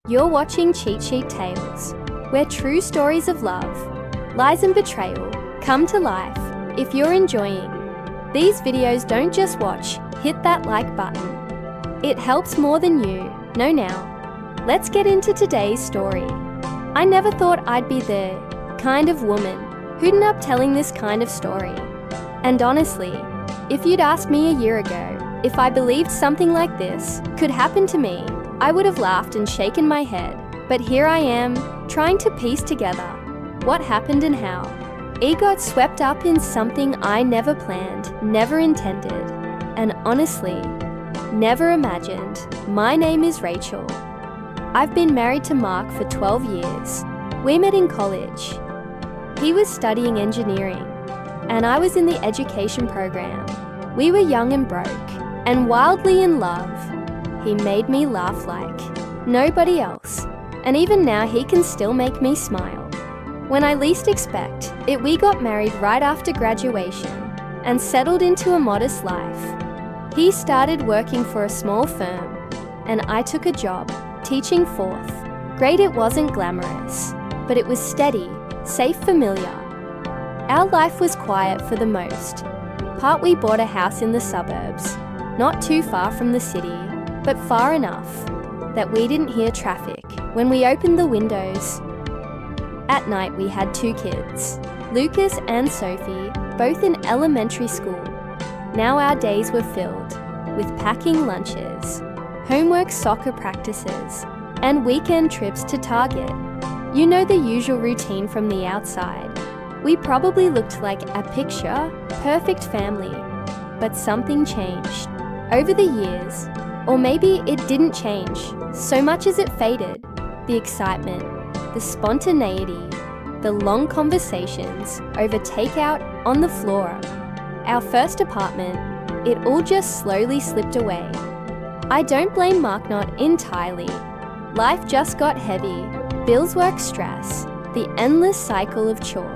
You're watching Cheat Sheet Tales, where true stories of love, lies and betrayal come to life. If you're enjoying these videos, don't just watch, hit that like button. It helps more than you know now. Let's get into today's story. I never thought I'd be the kind of woman who'd end up telling this kind of story. And honestly, if you'd asked me a year ago if I believed something like this could happen to me, I would have laughed and shaken my head. But here I am, trying to piece together what happened and how. I got swept up in something I never planned, never intended, and honestly, never imagined. My name is Rachel. I've been married to Mark for 12 years. We met in college. He was studying engineering, and I was in the education program. We were young and broke, and wildly in love. He made me laugh like nobody else, and even now he can still make me smile. When I least expect it, we got married right after graduation and settled into a modest life. He started working for a small firm, and I took a job teaching fourth grade. It wasn't glamorous, but it was steady, safe, familiar. Our life was quiet for the most part. We bought a house in the suburbs, not too far from the city, but far enough that we didn't hear traffic when we opened the windows. At night we had 2 kids, Lucas and Sophie, both in elementary school. Now our days were filled with packing lunches, homework, soccer practices, and weekend trips to Target. You know, the usual routine from the outside. We probably looked like a picture-perfect family, but something changed over the years. Or maybe it didn't change so much as it faded. The excitement, the spontaneity, the long conversations over takeout on the floor. Our first apartment, it all just slowly slipped away. I don't blame Mark, not entirely. Life just got heavy. Bills, work, stress, the endless cycle of chore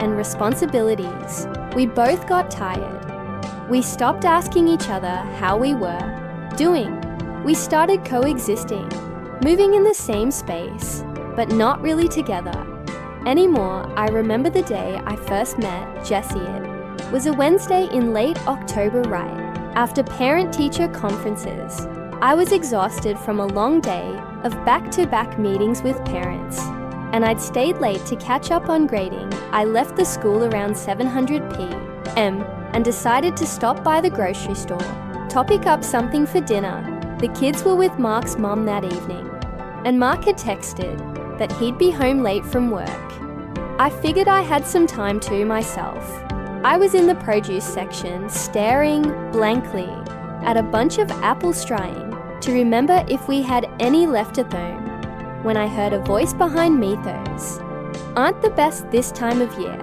and responsibilities. We both got tired. We stopped asking each other how we were doing. We started coexisting, moving in the same space, but not really together anymore. I remember the day I first met Jessie. It was a Wednesday in late October, right after parent-teacher conferences. I was exhausted from a long day of back-to-back meetings with parents, and I'd stayed late to catch up on grading. I left the school around 700 p.m. and decided to stop by the grocery store to pick up something for dinner. The kids were with Mark's mom that evening, and Mark had texted that he'd be home late from work. I figured I had some time to myself. I was in the produce section, staring blankly at a bunch of apples, trying to remember if we had any left at home, when I heard a voice behind me. Those aren't the best this time of year.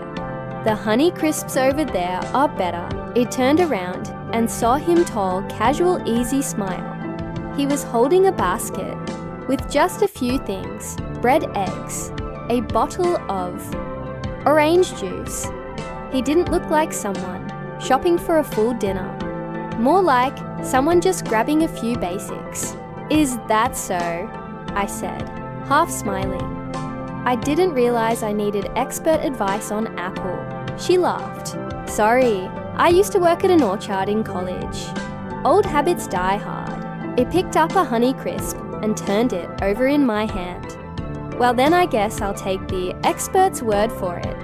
The Honey Crisps over there are better. It turned around and saw him, tall, casual, easy smile. He was holding a basket with just a few things: bread, eggs, a bottle of orange juice. He didn't look like someone shopping for a full dinner, more like someone just grabbing a few basics. "Is that so?" I said, half smiling. I didn't realize I needed expert advice on apple. She laughed. "Sorry, I used to work at an orchard in college. Old habits die hard." It picked up a Honey Crisp and turned it over in my hand. "Well, then I guess I'll take the expert's word for it."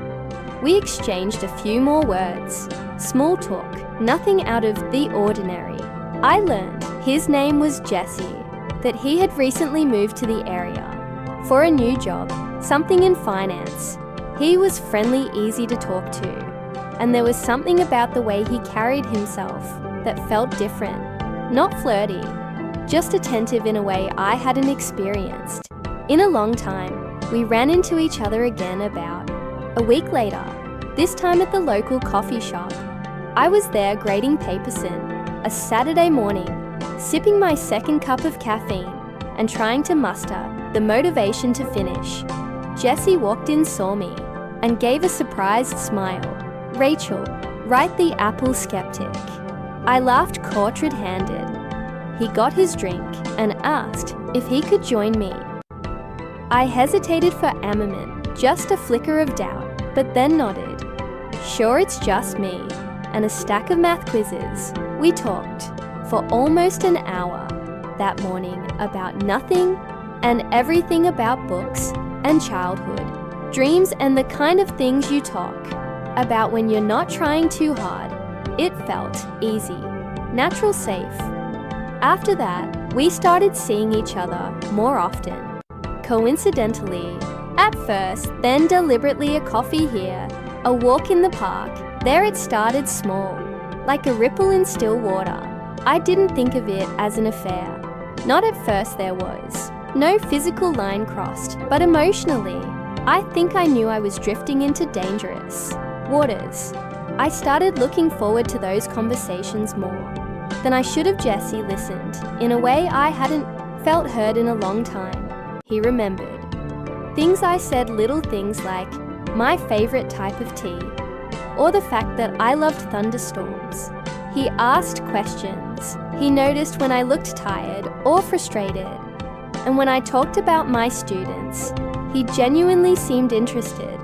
We exchanged a few more words. Small talk, nothing out of the ordinary. I learned his name was Jesse, that he had recently moved to the area for a new job, something in finance. He was friendly, easy to talk to, and there was something about the way he carried himself that felt different. Not flirty, just attentive in a way I hadn't experienced in a long time. We ran into each other again about a week later, this time at the local coffee shop. I was there grading papers in a Saturday morning, sipping my second cup of caffeine and trying to muster the motivation to finish. Jessie walked in, saw me, and gave a surprised smile. "Rachel, right, the apple skeptic." I laughed, caught red-handed. He got his drink and asked if he could join me. I hesitated for a moment, just a flicker of doubt, but then nodded. Sure, it's just me, and a stack of math quizzes. We talked for almost an hour that morning about nothing and everything about books and childhood, dreams and the kind of things you talk about when you're not trying too hard. It felt easy, natural, safe. After that, we started seeing each other more often. Coincidentally, at first, then deliberately a coffee here, a walk in the park. There it started small, like a ripple in still water. I didn't think of it as an affair. Not at first. There was no physical line crossed, but emotionally, I think I knew I was drifting into dangerous waters. I started looking forward to those conversations more than I should have. Jesse listened in a way I hadn't felt heard in a long time. He remembered things I said, little things like my favorite type of tea, or the fact that I loved thunderstorms. He asked questions. He noticed when I looked tired or frustrated. And when I talked about my students, he genuinely seemed interested.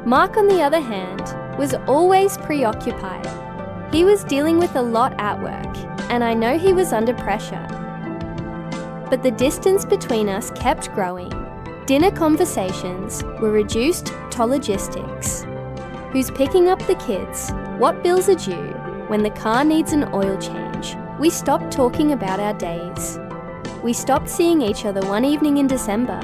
Mark, on the other hand, was always preoccupied. He was dealing with a lot at work, and I know he was under pressure. But the distance between us kept growing. Dinner conversations were reduced to logistics. Who's picking up the kids? What bills are due? When the car needs an oil change? We stopped talking about our days. We stopped seeing each other. One evening in December,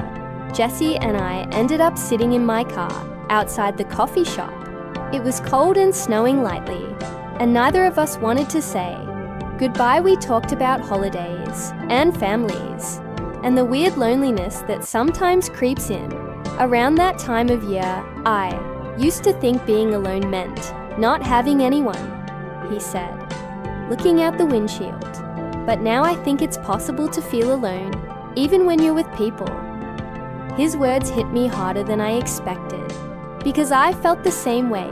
Jesse and I ended up sitting in my car outside the coffee shop. It was cold and snowing lightly, and neither of us wanted to say goodbye. We talked about holidays and families and the weird loneliness that sometimes creeps in around that time of year. I used to think being alone meant not having anyone, he said, looking out the windshield. But now I think it's possible to feel alone, even when you're with people. His words hit me harder than I expected, because I felt the same way.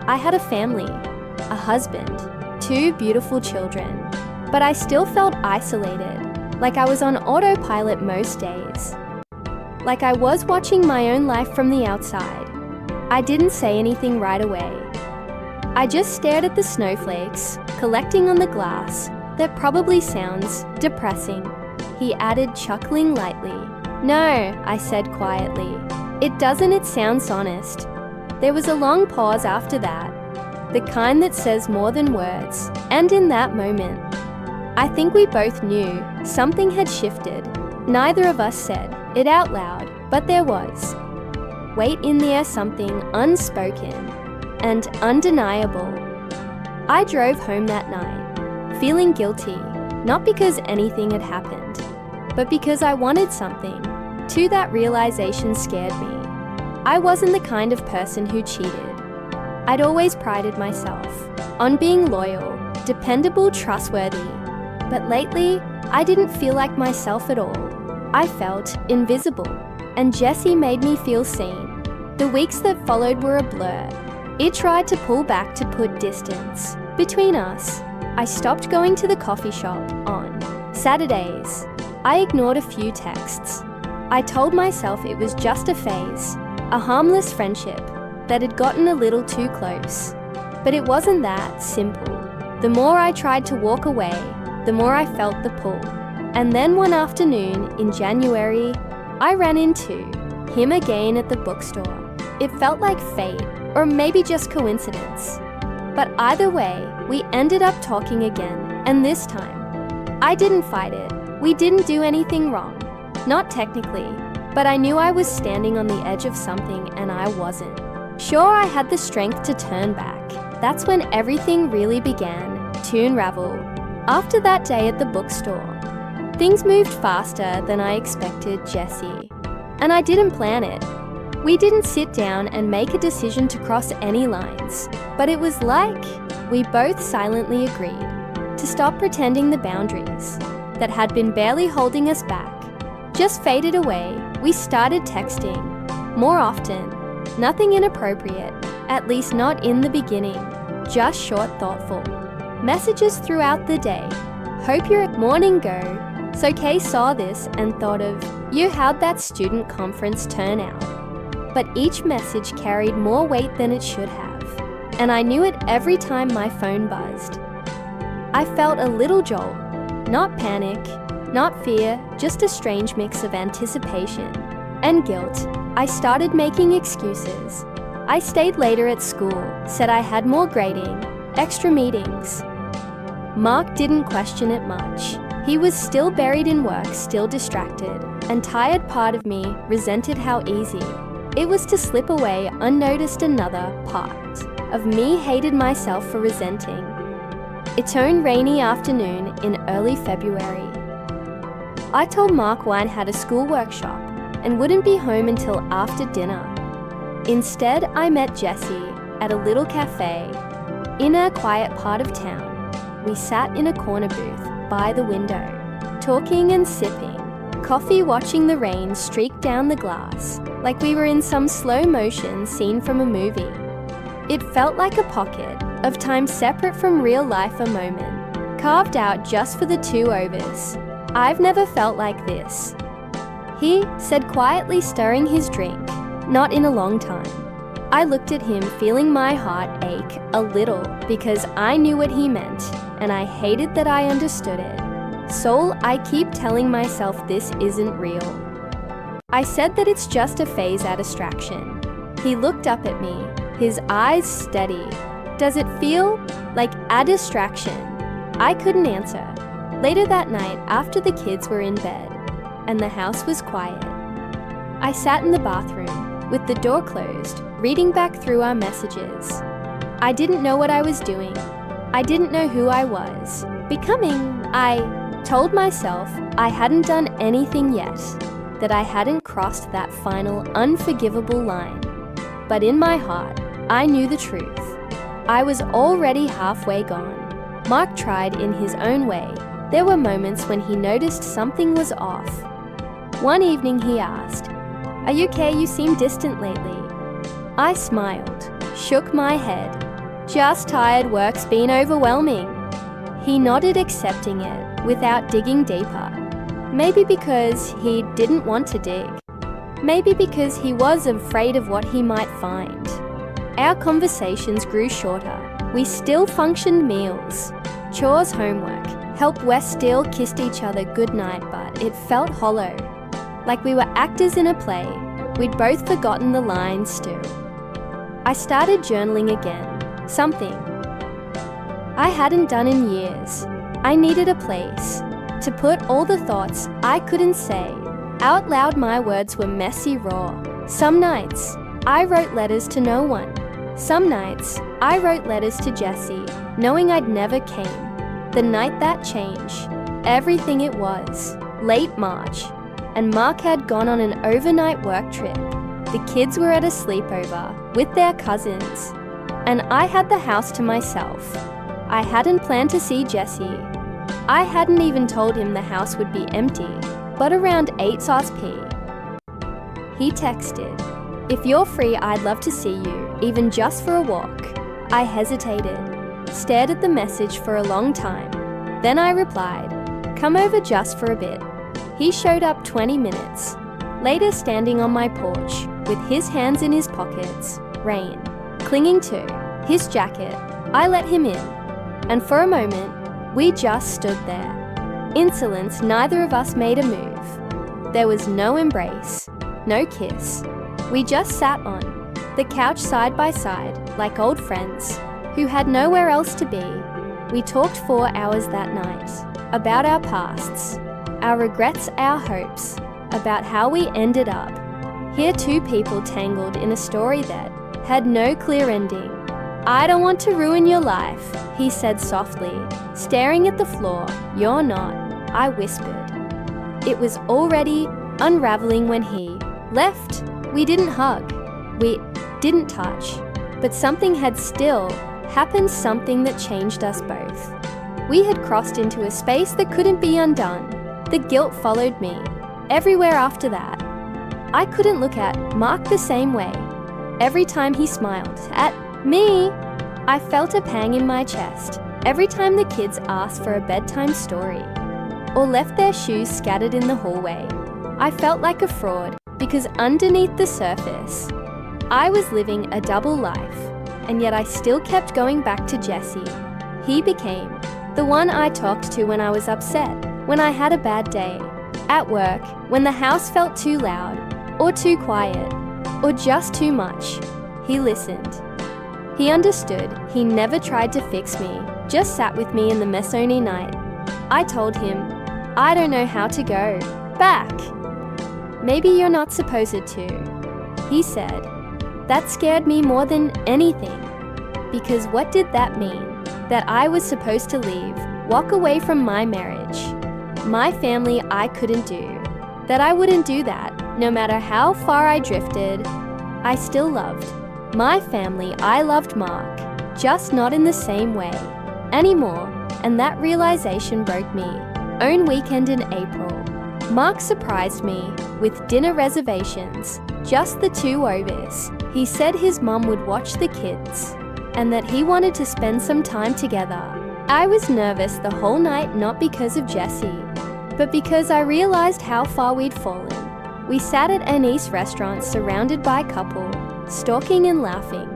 I had a family, a husband, 2 beautiful children, but I still felt isolated, like I was on autopilot most days. Like I was watching my own life from the outside. I didn't say anything right away. I just stared at the snowflakes collecting on the glass. That probably sounds depressing, he added, chuckling lightly. No, I said quietly. It doesn't. It sounds honest. There was a long pause after that, the kind that says more than words, and in that moment, I think we both knew something had shifted. Neither of us said it out loud, but there was weight in the air, something unspoken and undeniable. I drove home that night, feeling guilty, not because anything had happened, but because I wanted something. Too, that realization scared me. I wasn't the kind of person who cheated. I'd always prided myself on being loyal, dependable, trustworthy. But lately, I didn't feel like myself at all. I felt invisible, and Jesse made me feel seen. The weeks that followed were a blur. It tried to pull back, to put distance between us. I stopped going to the coffee shop on Saturdays. I ignored a few texts. I told myself it was just a phase, a harmless friendship that had gotten a little too close. But it wasn't that simple. The more I tried to walk away, the more I felt the pull. And then one afternoon in January, I ran into him again at the bookstore. It felt like fate, or maybe just coincidence. But either way, we ended up talking again, and this time, I didn't fight it. We didn't do anything wrong. Not technically, but I knew I was standing on the edge of something and I wasn't sure I had the strength to turn back. That's when everything really began to unravel. After that day at the bookstore, things moved faster than I expected, Jesse, and I didn't plan it. We didn't sit down and make a decision to cross any lines, but it was like we both silently agreed to stop pretending. The boundaries that had been barely holding us back just faded away. We started texting more often. Nothing inappropriate, at least not in the beginning. Just short, thoughtful messages throughout the day. Hope you're at morning go. So Kay saw this and thought of, how'd that student conference turn out? But each message carried more weight than it should have, and I knew it every time my phone buzzed. I felt a little jolt, not panic, not fear, just a strange mix of anticipation and guilt. I started making excuses. I stayed later at school, said I had more grading, extra meetings. Mark didn't question it much. He was still buried in work, still distracted, and tired part of me resented how easy it was to slip away unnoticed. Another part of me hated myself for resenting. It's own rainy afternoon in early February. I told Mark Wine had a school workshop and wouldn't be home until after dinner. Instead, I met Jessie at a little cafe in a quiet part of town. We sat in a corner booth by the window, talking and sipping coffee, watching the rain streak down the glass like we were in some slow motion scene from a movie. It felt like a pocket of time separate from real life, a moment carved out just for the two of us. I've never felt like this, he said quietly, stirring his drink. Not in a long time. I looked at him, feeling my heart ache a little because I knew what he meant, and I hated that I understood it. Soul, I keep telling myself this isn't real. I said that it's just a phase, a distraction. He looked up at me, his eyes steady. Does it feel like a distraction? I couldn't answer. Later that night, after the kids were in bed and the house was quiet, I sat in the bathroom with the door closed, reading back through our messages. I didn't know what I was doing. I didn't know who I was becoming. I told myself I hadn't done anything yet, that I hadn't crossed that final unforgivable line. But in my heart, I knew the truth. I was already halfway gone. Mark tried in his own way. There were moments when he noticed something was off. One evening he asked, "Are you okay? You seem distant lately." I smiled, shook my head. "Just tired, work's been overwhelming." He nodded, accepting it without digging deeper. Maybe because he didn't want to dig. Maybe because he was afraid of what he might find. Our conversations grew shorter. We still functioned: meals, chores, homework, help. We still kissed each other goodnight, but it felt hollow. Like we were actors in a play. We'd both forgotten the lines still. I started journaling again, something I hadn't done in years. I needed a place to put all the thoughts I couldn't say out loud. My words were messy, raw. Some nights, I wrote letters to no one. Some nights, I wrote letters to Jessie, knowing I'd never came. The night that changed everything, it was late March, and Mark had gone on an overnight work trip. The kids were at a sleepover with their cousins, and I had the house to myself. I hadn't planned to see Jessie. I hadn't even told him the house would be empty, but around 8 p.m. he texted, "If you're free, I'd love to see you, even just for a walk." I hesitated, stared at the message for a long time. Then I replied, "Come over just for a bit." He showed up 20 minutes later, standing on my porch with his hands in his pockets, rain clinging to his jacket. I let him in, and for a moment, we just stood there. In silence, neither of us made a move. There was no embrace, no kiss. We just sat on the couch side by side, like old friends who had nowhere else to be. We talked 4 hours that night about our pasts, our regrets, our hopes, about how we ended up here, two people tangled in a story that had no clear ending. "I don't want to ruin your life," he said softly, staring at the floor. "You're not," I whispered. It was already unraveling when he left. We didn't hug, we didn't touch, but something had still happened, something that changed us both. We had crossed into a space that couldn't be undone. The guilt followed me everywhere after that. I couldn't look at Mark the same way. Every time he smiled at me, I felt a pang in my chest. Every time the kids asked for a bedtime story, or left their shoes scattered in the hallway. I felt like a fraud because underneath the surface, I was living a double life, and yet I still kept going back to Jesse. He became the one I talked to when I was upset, when I had a bad day, at work, when the house felt too loud, or too quiet, or just too much. He listened. He understood. He never tried to fix me, just sat with me in the mess only night. I told him, I don't know how to go back. Maybe you're not supposed to. He said, that scared me more than anything. Because what did that mean? That I was supposed to leave, walk away from my marriage, my family I couldn't do. That I wouldn't do that, no matter how far I drifted. I still loved my family. I loved Mark, just not in the same way anymore. And that realization broke me. Own weekend in April. Mark surprised me with dinner reservations, just the two overs. He said his mum would watch the kids and that he wanted to spend some time together. I was nervous the whole night, not because of Jesse, but because I realized how far we'd fallen. We sat at an East restaurant surrounded by a couple, talking and laughing,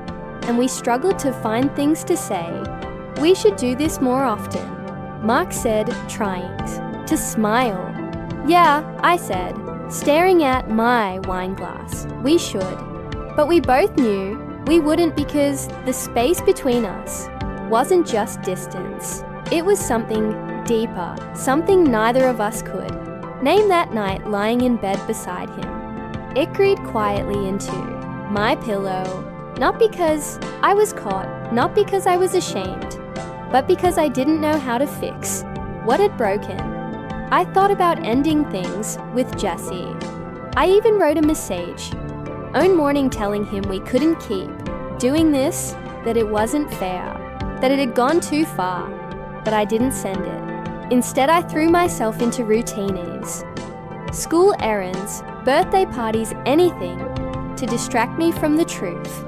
and we struggled to find things to say. We should do this more often, Mark said, trying to smile. Yeah, I said, staring at my wine glass. We should. But we both knew we wouldn't because the space between us wasn't just distance. It was something deeper, something neither of us could. Name that night lying in bed beside him. It crept quietly into my pillow, not because I was caught, not because I was ashamed, but because I didn't know how to fix what had broken. I thought about ending things with Jesse. I even wrote a message own morning telling him we couldn't keep doing this, that it wasn't fair, that it had gone too far, but I didn't send it. Instead, I threw myself into routines, school errands, birthday parties, anything to distract me from the truth.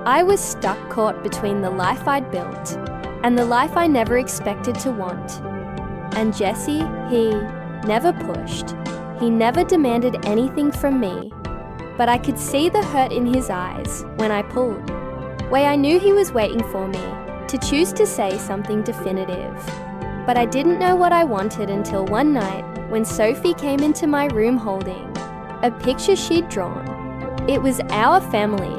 I was stuck, caught between the life I'd built and the life I never expected to want. And Jesse, he never pushed. He never demanded anything from me. But I could see the hurt in his eyes when I pulled. Way I knew he was waiting for me to choose to say something definitive. But I didn't know what I wanted until one night when Sophie came into my room holding a picture she'd drawn. It was our family,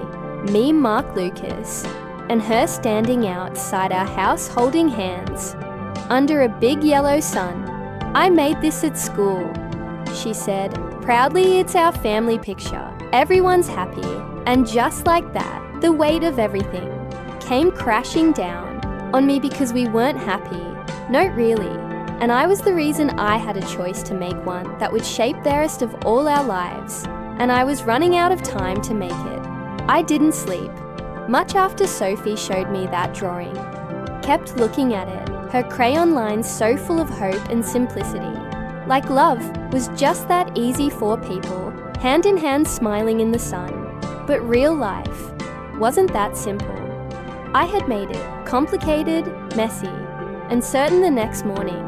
me, Mark, Lucas, and her standing outside our house holding hands under a big yellow sun. I made this at school, she said. Proudly, it's our family picture. Everyone's happy. And just like that, the weight of everything came crashing down on me because we weren't happy. No, really. And I was the reason. I had a choice to make one that would shape the rest of all our lives. And I was running out of time to make it. I didn't sleep much after Sophie showed me that drawing. Kept looking at it, her crayon lines so full of hope and simplicity. Like love was just that easy for people, hand in hand smiling in the sun. But real life wasn't that simple. I had made it complicated, messy, and certain. The next morning,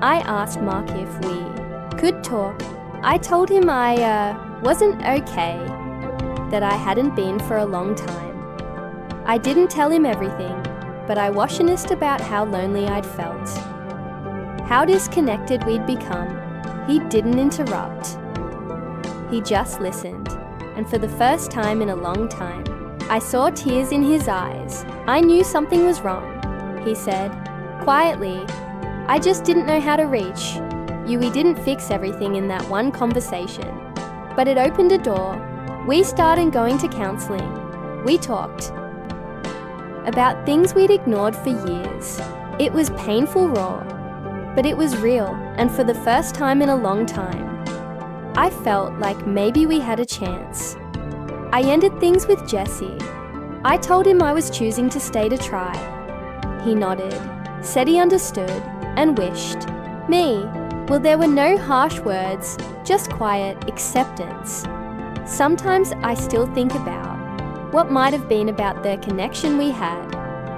I asked Mark if we could talk. I told him I wasn't okay, that I hadn't been for a long time. I didn't tell him everything, but I was honest about how lonely I'd felt, how disconnected we'd become. He didn't interrupt. He just listened, and for the first time in a long time, I saw tears in his eyes. I knew something was wrong, he said, quietly. I just didn't know how to reach you. We didn't fix everything in that one conversation, but it opened a door. We started going to counseling. We talked about things we'd ignored for years. It was painful, raw, but it was real, and for the first time in a long time, I felt like maybe we had a chance. I ended things with Jesse. I told him I was choosing to stay to try. He nodded, said he understood, and wished me. Well, there were no harsh words, just quiet acceptance. Sometimes I still think about what might have been about the connection we had,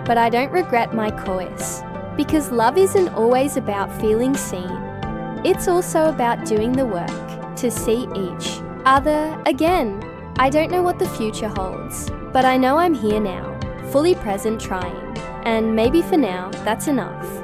but I don't regret my choice, because love isn't always about feeling seen. It's also about doing the work to see each other again. I don't know what the future holds, but I know I'm here now, fully present trying, and maybe for now, that's enough.